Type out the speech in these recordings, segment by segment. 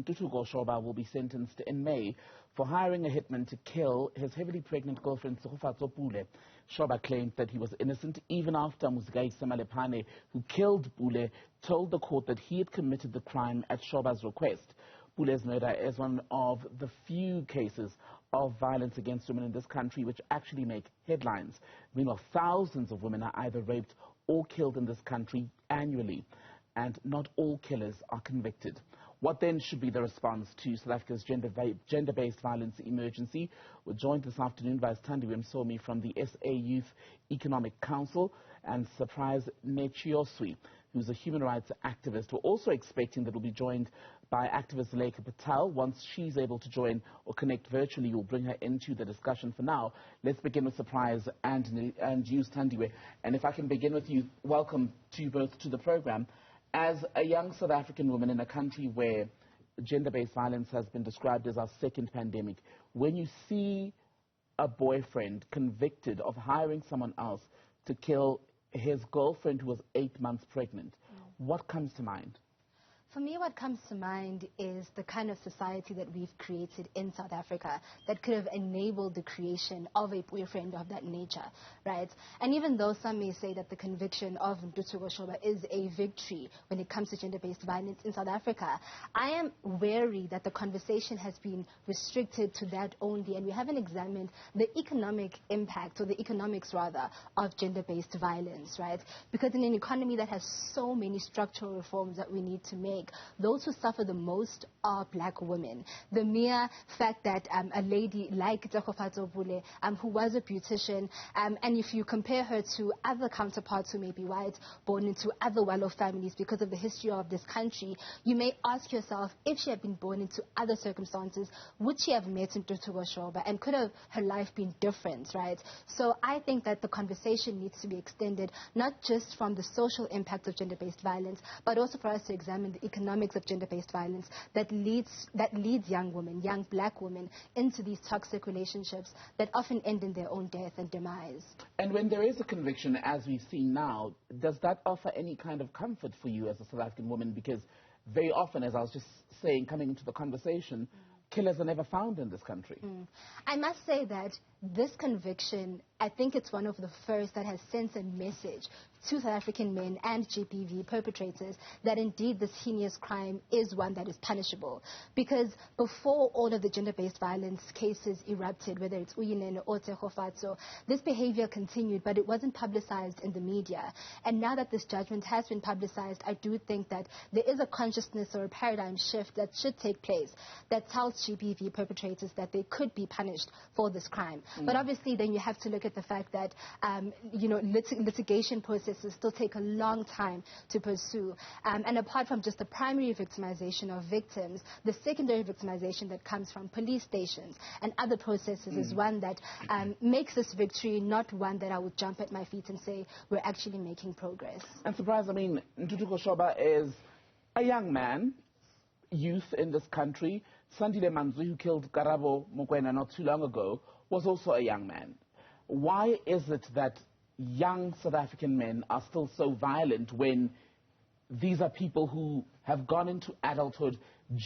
Ntuthuko Shoba will be sentenced in May for hiring a hitman to kill his heavily pregnant girlfriend Tshegofatso Pule. Shoba claimed that he was innocent even after Muzikayise Malephane, who killed Pule, told the court that he had committed the crime at Shoba's request. Pule's murder is one of the few cases of violence against women in this country which actually make headlines. Meanwhile, thousands of women are either raped or killed in this country annually, and not all killers are convicted. What then should be the response to South Africa's gender-based violence emergency? We're joined this afternoon by Sthandiwe Msomi from the SA Youth Economic Council and Surprise Netshioswi, who's a human rights activist. We're also expecting that we'll be joined by activist Zulaika Patel. Once she's able to join or connect virtually, we'll bring her into the discussion. For now, let's begin with Surprise and you, Sthandiwe. And if I can begin with you, welcome to you both to the program. As a young South African woman in a country where gender-based violence has been described as our second pandemic, when you see a boyfriend convicted of hiring someone else to kill his girlfriend who was 8 months pregnant, what comes to mind? For me, what comes to mind is the kind of society that we've created in South Africa that could have enabled the creation of a boyfriend of that nature, right? And even though some may say that the conviction of Ntuthuko Shoba is a victory when it comes to gender-based violence in South Africa, I am wary that the conversation has been restricted to that only, and we haven't examined the economic impact, or the economics rather, of gender-based violence, right? Because in an economy that has so many structural reforms that we need to make, those who suffer the most are black women. The mere fact that a lady like Tshegofatso Pule, who was a beautician, and if you compare her to other counterparts who may be white, born into other well-off families because of the history of this country, you may ask yourself, if she had been born into other circumstances, would she have met Ntuthuko Shoba, and could have her life been different, right? So I think that the conversation needs to be extended, not just from the social impact of gender-based violence, but also for us to examine the economics of gender-based violence that leads young women, young black women, into these toxic relationships that often end in their own death and demise. And when there is a conviction, as we've seen now, does that offer any kind of comfort for you as a South African woman? Because very often, as I was just saying, coming into the conversation, killers are never found in this country. I must say that this conviction, I think it's one of the first that has sent a message to South African men and GBV perpetrators that indeed this heinous crime is one that is punishable. Because before all of the gender-based violence cases erupted, whether it's Uyinene or Tshegofatso, this behavior continued, but it wasn't publicized in the media. And now that this judgment has been publicized, I do think that there is a consciousness or a paradigm shift that should take place that tells GBV perpetrators that they could be punished for this crime. But obviously then you have to look at the fact that litigation processes still take a long time to pursue. And apart from just the primary victimization of victims, the secondary victimization that comes from police stations and other processes is one that makes this victory not one that I would jump at my feet and say we're actually making progress. And Surprise, I mean, Ntuthuko Shoba is a young man, youth in this country. Sthandiwe Msomi, who killed Karabo Mokoena not too long ago, was also a young man. Why is it that young South African men are still so violent when these are people who have gone into adulthood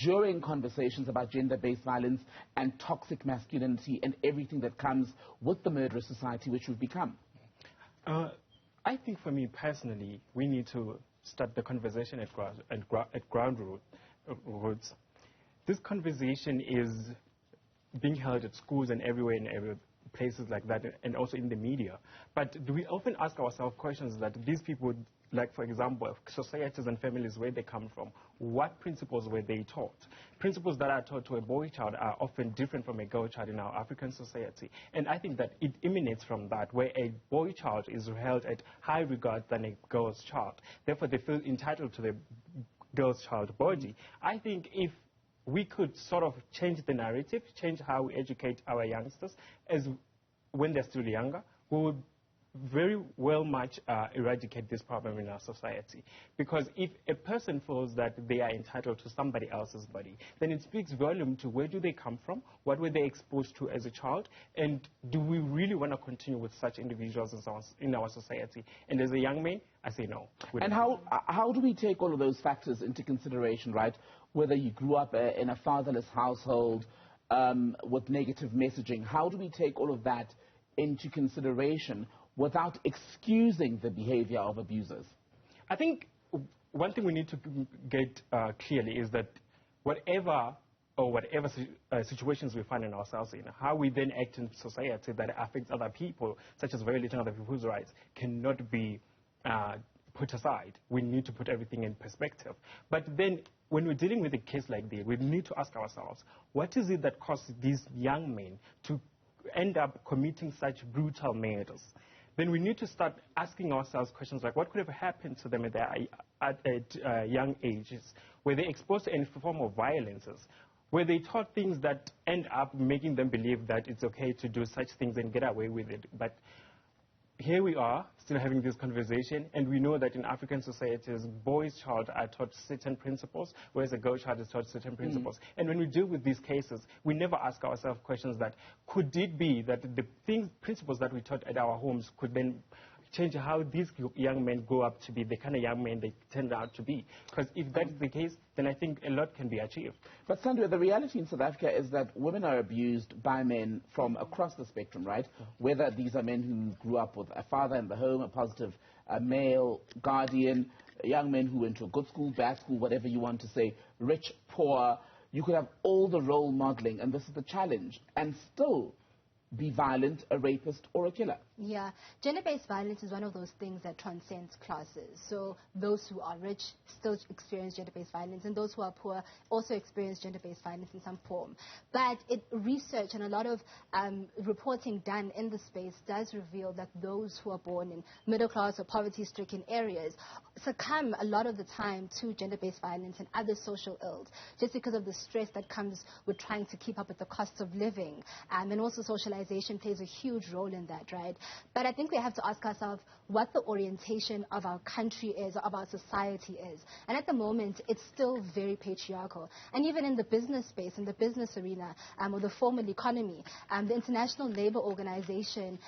during conversations about gender-based violence and toxic masculinity and everything that comes with the murderous society which we've become? I think for me personally, we need to start the conversation at ground roots. This conversation is being held at schools and everywhere in every places like that, and also in the media. But do we often ask ourselves questions that these people, like for example, societies and families where they come from, what principles were they taught? Principles that are taught to a boy child are often different from a girl child in our African society. And I think that it emanates from that, where a boy child is held at high regard than a girl's child. Therefore, they feel entitled to the girl's child body. I think if we could sort of change the narrative, change how we educate our youngsters as when they're still younger, we would very well much eradicate this problem in our society. Because if a person feels that they are entitled to somebody else's body, then it speaks volume to where do they come from, what were they exposed to as a child, and do we really want to continue with such individuals in our society? And as a young man, I say no. And how do we take all of those factors into consideration, right, whether you grew up in a fatherless household with negative messaging. How do we take all of that into consideration without excusing the behavior of abusers? I think one thing we need to get clearly is that whatever situations we find in ourselves in, how we then act in society that affects other people, such as violating other people's rights, cannot be put aside. We need to put everything in perspective. But then when we're dealing with a case like this, we need to ask ourselves, what is it that caused these young men to end up committing such brutal murders? Then we need to start asking ourselves questions like, what could have happened to them at young ages? Were they exposed to any form of violences? Were they taught things that end up making them believe that it's okay to do such things and get away with it? But here we are, still having this conversation, and we know that in African societies, boys' child are taught certain principles, whereas a girl child is taught certain principles. And when we deal with these cases, we never ask ourselves questions that, could it be that the principles that we taught at our homes could then change how these young men grow up to be the kind of young men they turned out to be? Because if that is the case, then I think a lot can be achieved. But Sthandiwe, the reality in South Africa is that women are abused by men from across the spectrum, right? Whether these are men who grew up with a father in the home, a positive male guardian, young men who went to a good school, bad school, whatever you want to say, rich, poor. You could have all the role modeling, and this is the challenge, and still be violent, a rapist, or a killer. Yeah, gender-based violence is one of those things that transcends classes. So those who are rich still experience gender-based violence, and those who are poor also experience gender-based violence in some form. But research and a lot of reporting done in the space does reveal that those who are born in middle-class or poverty-stricken areas succumb a lot of the time to gender-based violence and other social ills, just because of the stress that comes with trying to keep up with the cost of living. And also socialization plays a huge role in that, right? But I think we have to ask ourselves what the orientation of our country is, or of our society is. And at the moment, it's still very patriarchal. And even in the business space, in the business arena, or the formal economy, the International Labour Organization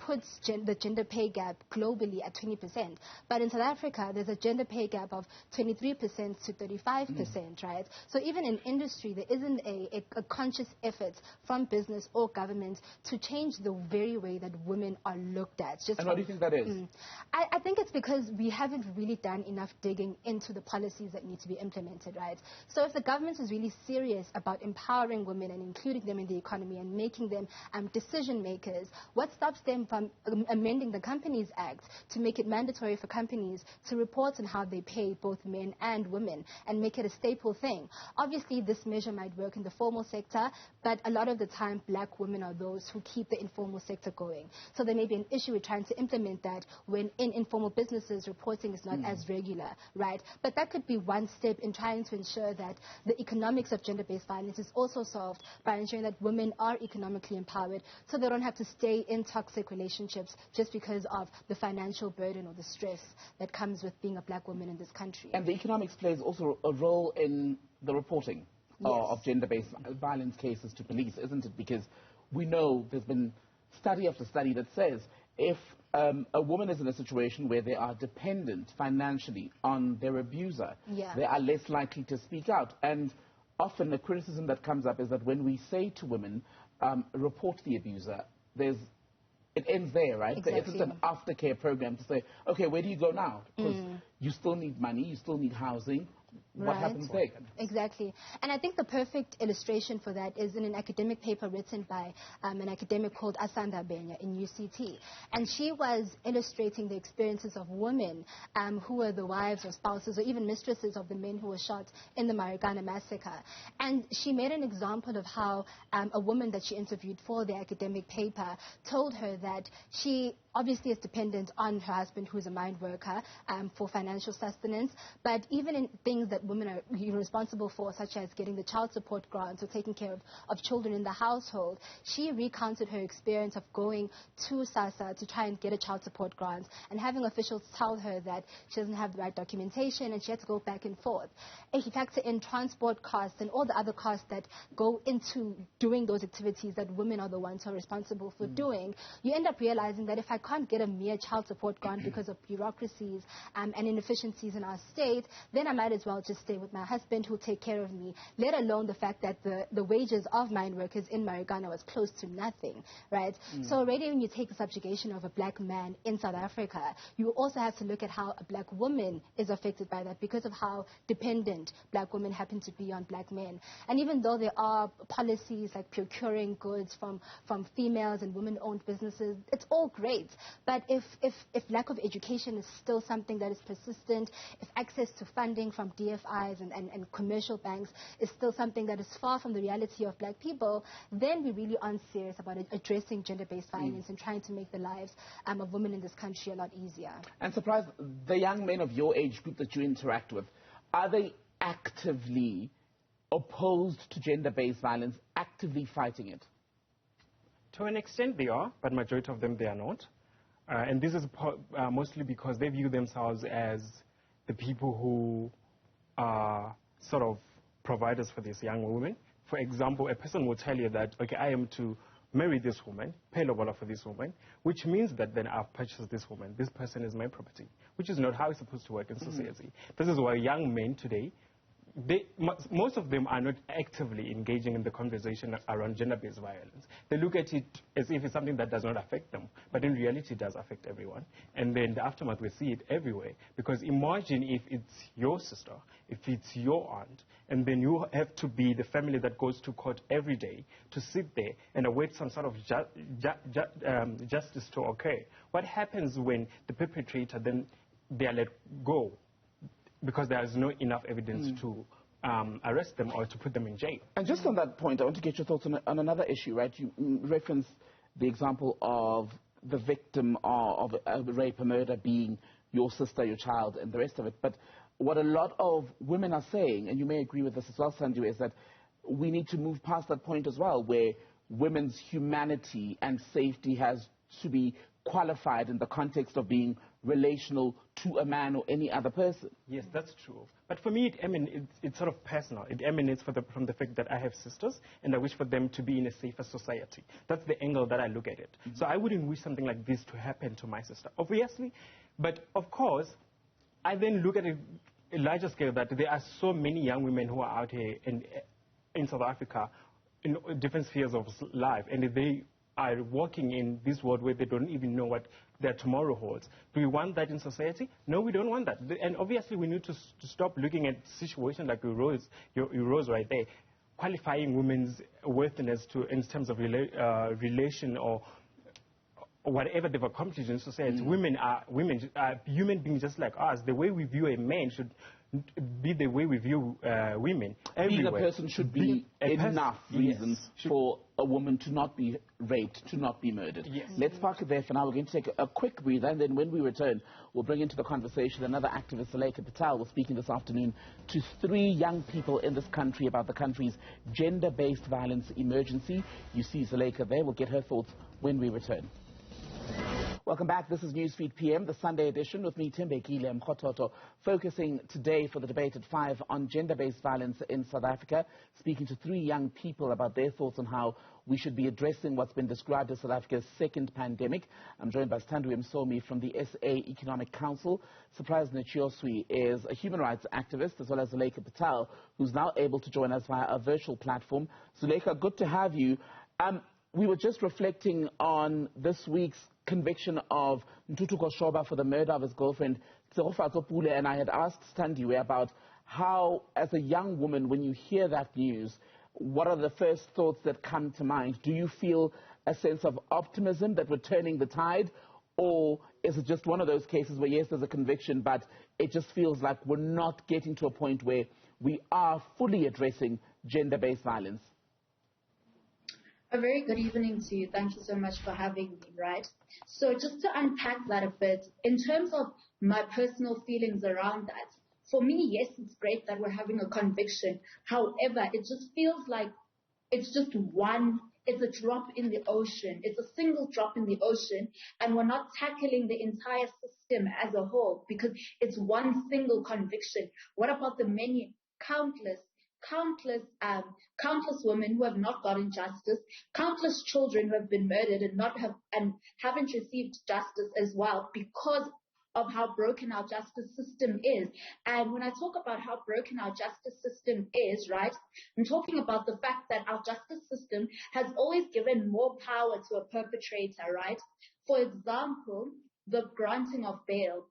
puts the gender pay gap globally at 20%. But in South Africa, there's a gender pay gap of 23% to 35%, right? So even in industry, there isn't a conscious effort from business or government to change the very way that women are looked at. And what do you think that is? I think it's because we haven't really done enough digging into the policies that need to be implemented, right? So if the government is really serious about empowering women and including them in the economy and making them decision makers, what stops them from amending the Companies Act to make it mandatory for companies to report on how they pay both men and women and make it a staple thing? Obviously, this measure might work in the formal sector, but a lot of the time, black women are those who keep the informal sector going. So there may be an issue with trying to implement that when in informal businesses reporting is not as regular, right? But that could be one step in trying to ensure that the economics of gender-based violence is also solved by ensuring that women are economically empowered so they don't have to stay in toxic relationships just because of the financial burden or the stress that comes with being a black woman in this country. And the economics plays also a role in the reporting of gender-based violence cases to police, isn't it? Because we know there's been study after study that says if a woman is in a situation where they are dependent financially on their abuser, they are less likely to speak out. And often the criticism that comes up is that when we say to women, report the abuser, it ends there, right? Exactly. It's an aftercare program to say, okay, where do you go now? Because you still need money, you still need housing. What happens there? Exactly. And I think the perfect illustration for that is in an academic paper written by an academic called Asanda Benya in UCT. And she was illustrating the experiences of women who were the wives or spouses or even mistresses of the men who were shot in the Marikana massacre. And she made an example of how a woman that she interviewed for the academic paper told her that she obviously is dependent on her husband, who is a mine worker, for financial sustenance. But even in things that women are responsible for, such as getting the child support grants or taking care of children in the household, she recounted her experience of going to SASSA to try and get a child support grant and having officials tell her that she doesn't have the right documentation and she had to go back and forth. And he factor in transport costs and all the other costs that go into doing those activities that women are the ones who are responsible for doing. You end up realizing that if I can't get a mere child support grant because of bureaucracies and inefficiencies in our state, then I might as well just stay with my husband who'll take care of me, let alone the fact that the wages of mine workers in Marikana was close to nothing, right? So already when you take the subjugation of a black man in South Africa, you also have to look at how a black woman is affected by that because of how dependent black women happen to be on black men. And even though there are policies like procuring goods from females and women-owned businesses, it's all great. But if lack of education is still something that is persistent, if access to funding from DFIs and commercial banks is still something that is far from the reality of black people, then we really aren't serious about addressing gender-based violence and trying to make the lives of women in this country a lot easier. And Surprise, the young men of your age group that you interact with, are they actively opposed to gender-based violence, actively fighting it? To an extent they are, but majority of them they are not. And this is mostly because they view themselves as the people who are sort of providers for these young women. For example, a person will tell you that, okay, I am to marry this woman, pay lobola for this woman, which means that then I've purchased this woman. This person is my property, which is not how it's supposed to work in society. This is why young men today, most of them are not actively engaging in the conversation around gender-based violence. They look at it as if it's something that does not affect them, but in reality it does affect everyone. And then the aftermath, we see it everywhere. Because imagine if it's your sister, if it's your aunt, and then you have to be the family that goes to court every day to sit there and await some sort of justice to occur. What happens when the perpetrator, then they are let go? Because there is no enough evidence to arrest them or to put them in jail. And just on that point, I want to get your thoughts on another issue, right? You referenced the example of the victim of a rape, a murder being your sister, your child, and the rest of it. But what a lot of women are saying, and you may agree with this as well, Sthandiwe, is that we need to move past that point as well, where women's humanity and safety has to be qualified in the context of being relational to a man or any other person. Yes, that's true. But for me, it's sort of personal. It emanates from the fact that I have sisters, and I wish for them to be in a safer society. That's the angle that I look at it. So I wouldn't wish something like this to happen to my sister, obviously. But of course, I then look at a larger scale that there are so many young women who are out here in South Africa in different spheres of life, and they are working in this world where they don't even know what their tomorrow holds. Do we want that in society? No, we don't want that. And obviously we need to stop looking at situations like you rose right there, qualifying women's worthiness in terms of relation or whatever they've accomplished in society. Women are human beings just like us. The way we view a man should be the way we view women. Being a person should be enough reasons for a woman to not be raped, to not be murdered. Yes. Let's park it there for now. We're going to take a quick breather, and then when we return, we'll bring into the conversation another activist, Zulaika Patel. We're speaking this afternoon to 3 young people in this country about the country's gender-based violence emergency. You see Zulaika there. We'll get her thoughts when we return. Welcome back. This is Newsfeed PM, the Sunday edition, with me, Timbekile Mkhototo, focusing today for the debate at 5 on gender-based violence in South Africa, speaking to 3 young people about their thoughts on how we should be addressing what's been described as South Africa's second pandemic. I'm joined by Sthandiwe Msomi from the SA Economic Council. Surprise Netshioswi is a human rights activist, as well as Zulaika Patel, who's now able to join us via a virtual platform. Zulaika, good to have you. We were just reflecting on this week's conviction of Ntuthuko Shoba for the murder of his girlfriend, Tshegofatso Pule, and I had asked Sthandiwe about how, as a young woman, when you hear that news, what are the first thoughts that come to mind? Do you feel a sense of optimism that we're turning the tide, or is it just one of those cases where, yes, there's a conviction, but it just feels like we're not getting to a point where we are fully addressing gender-based violence? A very good evening to you. Thank you so much for having me, right? So just to unpack that a bit, in terms of my personal feelings around that, for me, yes, it's great that we're having a conviction. However, it just feels like it's just it's a drop in the ocean. It's a single drop in the ocean, and we're not tackling the entire system as a whole because it's one single conviction. What about the many countless countless women who have not gotten justice, countless children who have been murdered and haven't received justice as well because of how broken our justice system is. And when I talk about how broken our justice system is, right, I'm talking about the fact that our justice system has always given more power to a perpetrator, right? For example, the granting of bail.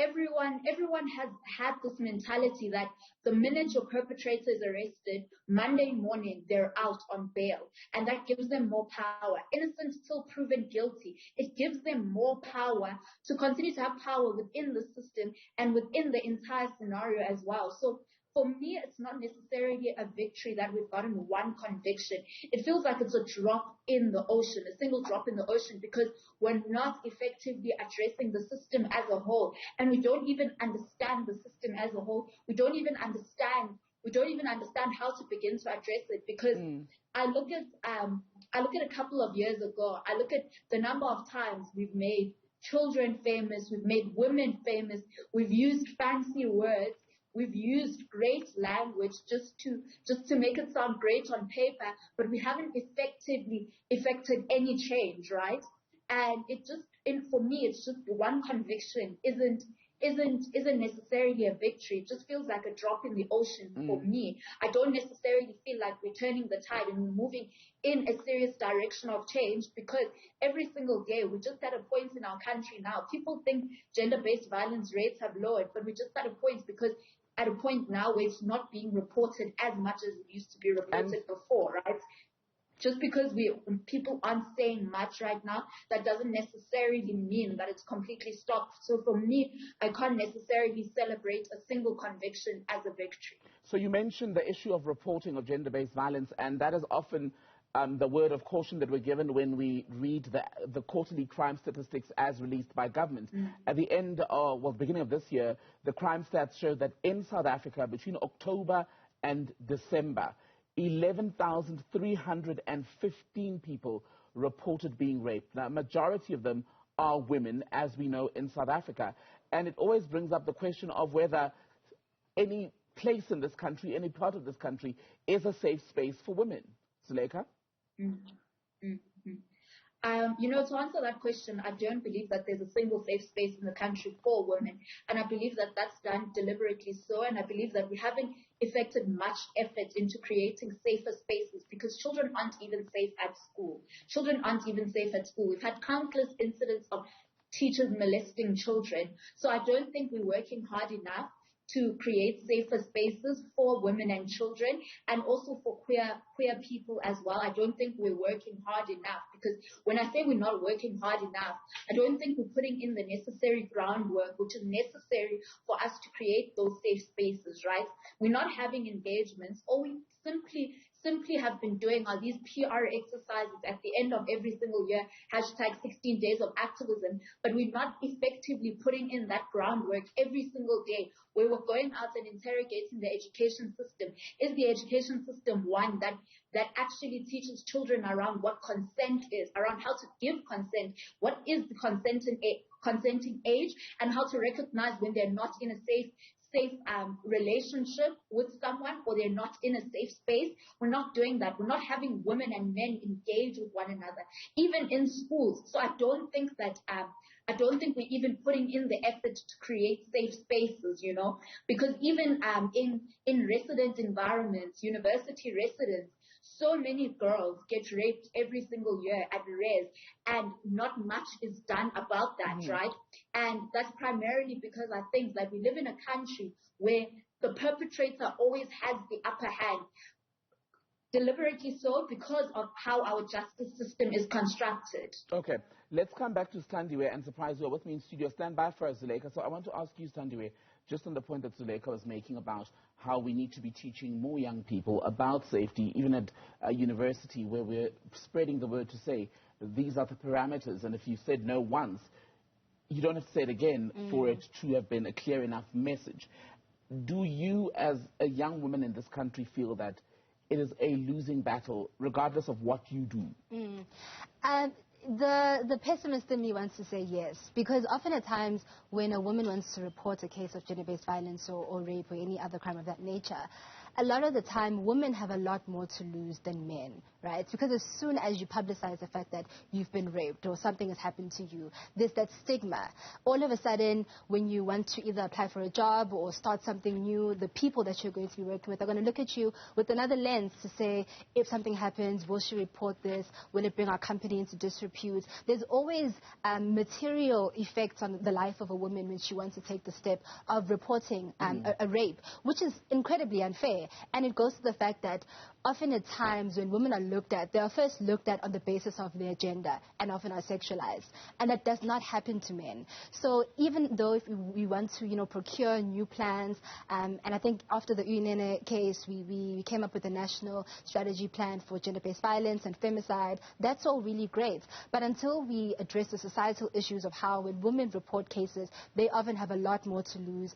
Everyone has had this mentality that the minute your perpetrator is arrested, Monday morning, they're out on bail. And that gives them more power. Innocent till proven guilty. It gives them more power to continue to have power within the system and within the entire scenario as well. So for me, it's not necessarily a victory that we've gotten one conviction. It feels like it's a drop in the ocean, a single drop in the ocean, because we're not effectively addressing the system as a whole. And we don't even understand the system as a whole. We don't even understand how to begin to address it, because I look at a couple of years ago, I look at the number of times we've made children famous, we've made women famous, we've used fancy words, we've used great language just to make it sound great on paper, but we haven't effectively effected any change, right? And for me, it's just one conviction isn't necessarily a victory. It just feels like a drop in the ocean for me. I don't necessarily feel like we're turning the tide and we're moving in a serious direction of change, because every single day, we're just at a point in our country now. People think gender-based violence rates have lowered, but we're just at a point now where it's not being reported as much as it used to be reported before, right? Just because people aren't saying much right now, that doesn't necessarily mean that it's completely stopped. So for me, I can't necessarily celebrate a single conviction as a victory. So you mentioned the issue of reporting of gender-based violence, and that is often the word of caution that we're given when we read the quarterly crime statistics as released by government. At the beginning of this year, the crime stats show that in South Africa, between October and December, 11,315 people reported being raped. Now, a majority of them are women, as we know, in South Africa. And it always brings up the question of whether any place in this country, any part of this country, is a safe space for women. Zulaika? To answer that question, I don't believe that there's a single safe space in the country for women. And I believe that that's done deliberately so. And I believe that we haven't effected much effort into creating safer spaces, because children aren't even safe at school. Children aren't even safe at school. We've had countless incidents of teachers molesting children. So I don't think we're working hard enough to create safer spaces for women and children, and also for queer people as well. I don't think we're working hard enough, because when I say we're not working hard enough, I don't think we're putting in the necessary groundwork which is necessary for us to create those safe spaces, right? We're not having engagements. All we simply have been doing are these PR exercises at the end of every single year, hashtag 16 days of activism, but we're not effectively putting in that groundwork every single day, where we're going out and interrogating the education system. Is the education system one that actually teaches children around what consent is, around how to give consent, what is the consenting age, and how to recognize when they're not in a safe relationship with someone, or they're not in a safe space? We're not doing that. We're not having women and men engage with one another, even in schools. So I don't think we're even putting in the effort to create safe spaces, because even in resident environments, university residents, so many girls get raped every single year at res, and not much is done about that, right? And that's primarily because I think that we live in a country where the perpetrator always has the upper hand, deliberately so, because of how our justice system is constructed. Okay, let's come back to Sthandiwe and Surprise. You're with me in studio. Stand by for us, Zulaika. So I want to ask you, Sthandiwe, just on the point that Zulaika was making about how we need to be teaching more young people about safety, even at a university, where we're spreading the word to say, these are the parameters, and if you said no once, you don't have to say it again for it to have been a clear enough message. Do you, as a young woman in this country, feel that it is a losing battle, regardless of what you do? The pessimist in me wants to say yes, because often at times when a woman wants to report a case of gender-based violence or rape or any other crime of that nature, a lot of the time women have a lot more to lose than men, right? Because as soon as you publicize the fact that you've been raped or something has happened to you, there's that stigma. All of a sudden, when you want to either apply for a job or start something new, the people that you're going to be working with are going to look at you with another lens to say, if something happens, will she report this? Will it bring our company into disrepute? There's always material effects on the life of a woman when she wants to take the step of reporting a rape, which is incredibly unfair. And it goes to the fact that often at times when women are looked at, they are first looked at on the basis of their gender and often are sexualized. And that does not happen to men. So even though if we want to, procure new plans, and I think after the Uyinene case, we came up with a national strategy plan for gender-based violence and femicide. That's all really great. But until we address the societal issues of how when women report cases, they often have a lot more to lose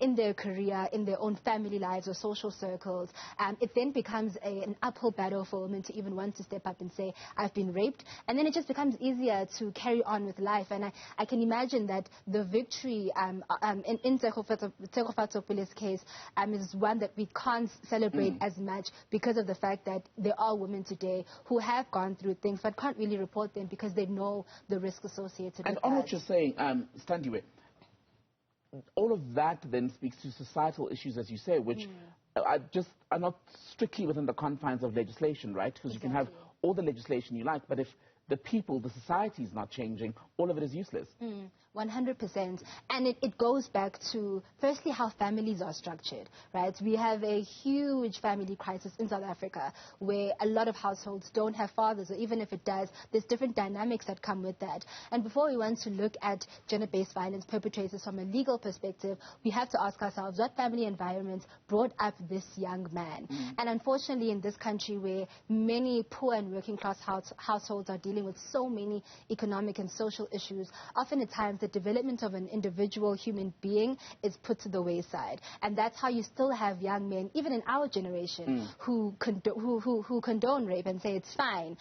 in their career, in their own family lives or social circles, it then becomes an uphill battle for women to even want to step up and say, I've been raped. And then it just becomes easier to carry on with life. And I can imagine that the victory in Tshegofatso Pule's case is one that we can't celebrate as much because of the fact that there are women today who have gone through things but can't really report them because they know the risk associated with that. And on what you're saying, Sthandiwe, all of that then speaks to societal issues, as you say, which are not strictly within the confines of legislation, right? Because you can have all the legislation you like, but if the people, the society is not changing, all of it is useless. 100%. And it goes back to, firstly, how families are structured, right? We have a huge family crisis in South Africa where a lot of households don't have fathers, or even if it does, there's different dynamics that come with that. And before we want to look at gender-based violence perpetrators from a legal perspective, we have to ask ourselves what family environment brought up this young man. And unfortunately, in this country where many poor and working class households are dealing with so many economic and social issues, often at times the development of an individual human being is put to the wayside. And that's how you still have young men, even in our generation, who condone rape and say it's fine,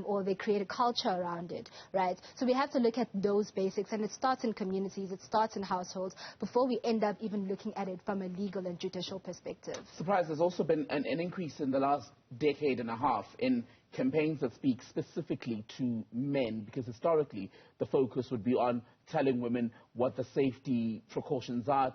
or they create a culture around it, right? So we have to look at those basics, and it starts in communities, it starts in households, before we end up even looking at it from a legal and judicial perspective. Surprise, there's also been an increase in the last decade and a half in campaigns that speak specifically to men, because historically the focus would be on telling women what the safety precautions are,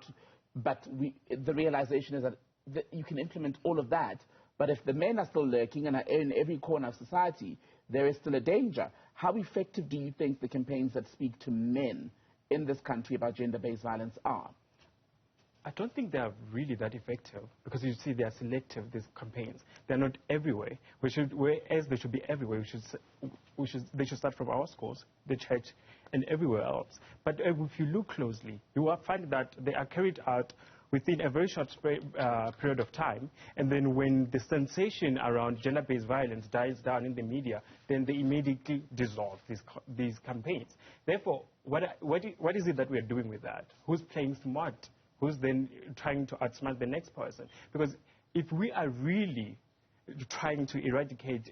but the realization is that you can implement all of that, but if the men are still lurking and are in every corner of society, there is still a danger. How effective do you think the campaigns that speak to men in this country about gender-based violence are? I don't think they are really that effective, because you see they are selective, these campaigns. They're not everywhere. Whereas they should be everywhere, they should start from our schools, the church, and everywhere else. But if you look closely, you will find that they are carried out within a very short period of time, and then when the sensation around gender-based violence dies down in the media, then they immediately dissolve these campaigns. Therefore, what is it that we are doing with that? Who's playing smart? Who's then trying to outsmart the next person? Because if we are really trying to eradicate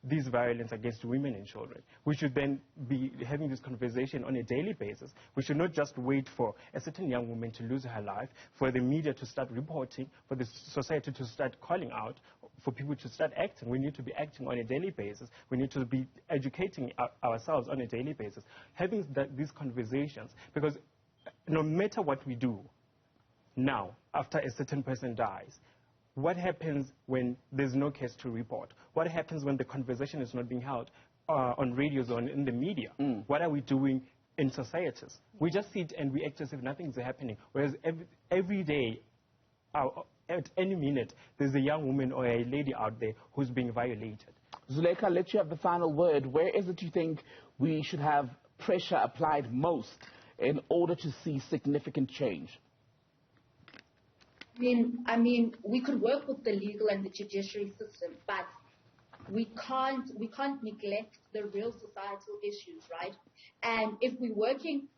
this violence against women and children, we should then be having this conversation on a daily basis. We should not just wait for a certain young woman to lose her life, for the media to start reporting, for the society to start calling out, for people to start acting. We need to be acting on a daily basis. We need to be educating ourselves on a daily basis, having these conversations, because no matter what we do, now, after a certain person dies, what happens when there's no case to report? What happens when the conversation is not being held on radios or in the media? What are we doing in societies? We just sit and we act as if nothing's happening, whereas every day, at any minute, there's a young woman or a lady out there who's being violated. Zulaika, I'll let you have the final word. Where is it you think we should have pressure applied most in order to see significant change? I mean, we could work with the legal and the judiciary system, but we can't neglect the real societal issues, right? And if we're working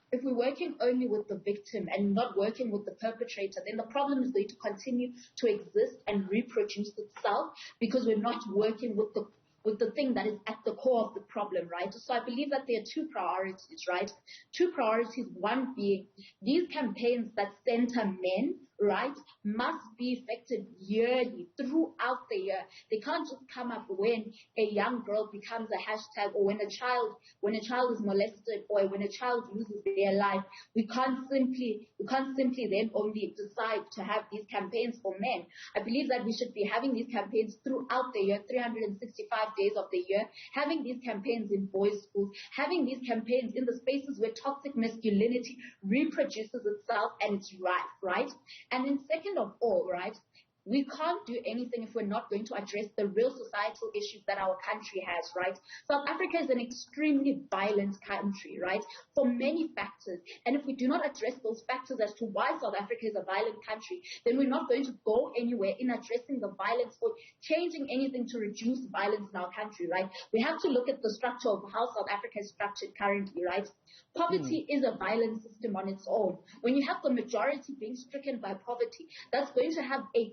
only with the victim and not working with the perpetrator, then the problem is going to continue to exist and reproduce itself, because we're not working with the thing that is at the core of the problem, right? So I believe that there are two priorities, right? Two priorities, one being these campaigns that center men right, must be effected yearly, throughout the year. They can't just come up when a young girl becomes a hashtag, or when a child is molested, or when a child loses their life. We can't simply then only decide to have these campaigns for men. I believe that we should be having these campaigns throughout the year, 365 days of the year, having these campaigns in boys' schools, having these campaigns in the spaces where toxic masculinity reproduces itself and it's rife, right? And then second of all, right, we can't do anything if we're not going to address the real societal issues that our country has, right? South Africa is an extremely violent country, right, for many factors. And if we do not address those factors as to why South Africa is a violent country, then we're not going to go anywhere in addressing the violence or changing anything to reduce violence in our country, right? We have to look at the structure of how South Africa is structured currently, right? Poverty is a violent system on its own. When you have the majority being stricken by poverty, that's going to have a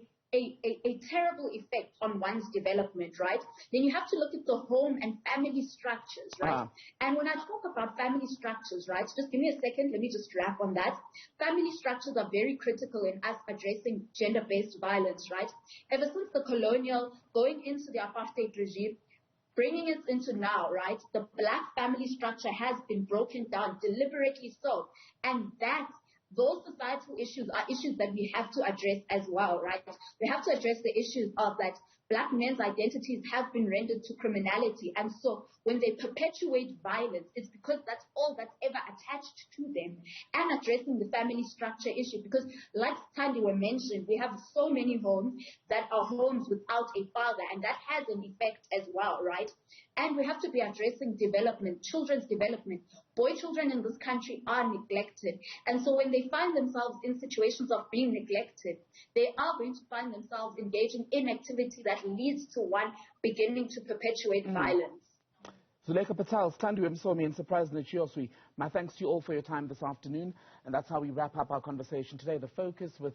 terrible effect on one's development, right? Then you have to look at the home and family structures, right? And when I talk about family structures, right, just give me a second, let me just wrap on that. Family structures are very critical in us addressing gender-based violence, right? Ever since the colonial, going into the apartheid regime, bringing it into now, right, the black family structure has been broken down, deliberately so. And those societal issues are issues that we have to address as well, right? We have to address the issues of that black men's identities have been rendered to criminality. And so when they perpetuate violence, it's because that's all that's ever attached to them. And addressing the family structure issue, because like Sthandiwe mentioned, we have so many homes that are homes without a father, and that has an effect as well, right? And we have to be addressing development, children's development. Boy children in this country are neglected. And so when they find themselves in situations of being neglected, they are going to find themselves engaging in activity that leads to one beginning to perpetuate violence. Zulaika Patel, Sthandiwe Msomi, and Surprise Netshioswi, my thanks to you all for your time this afternoon. And that's how we wrap up our conversation today. The focus with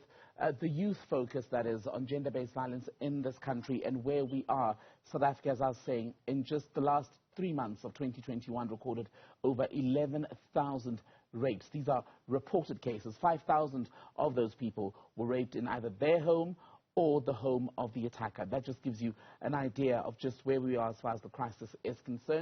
the youth focus, that is, on gender-based violence in this country and where we are. South Africa, as I was saying, in just the last 3 months of 2021, recorded over 11,000 rapes. These are reported cases. 5,000 of those people were raped in either their home or the home of the attacker. That just gives you an idea of just where we are as far as the crisis is concerned.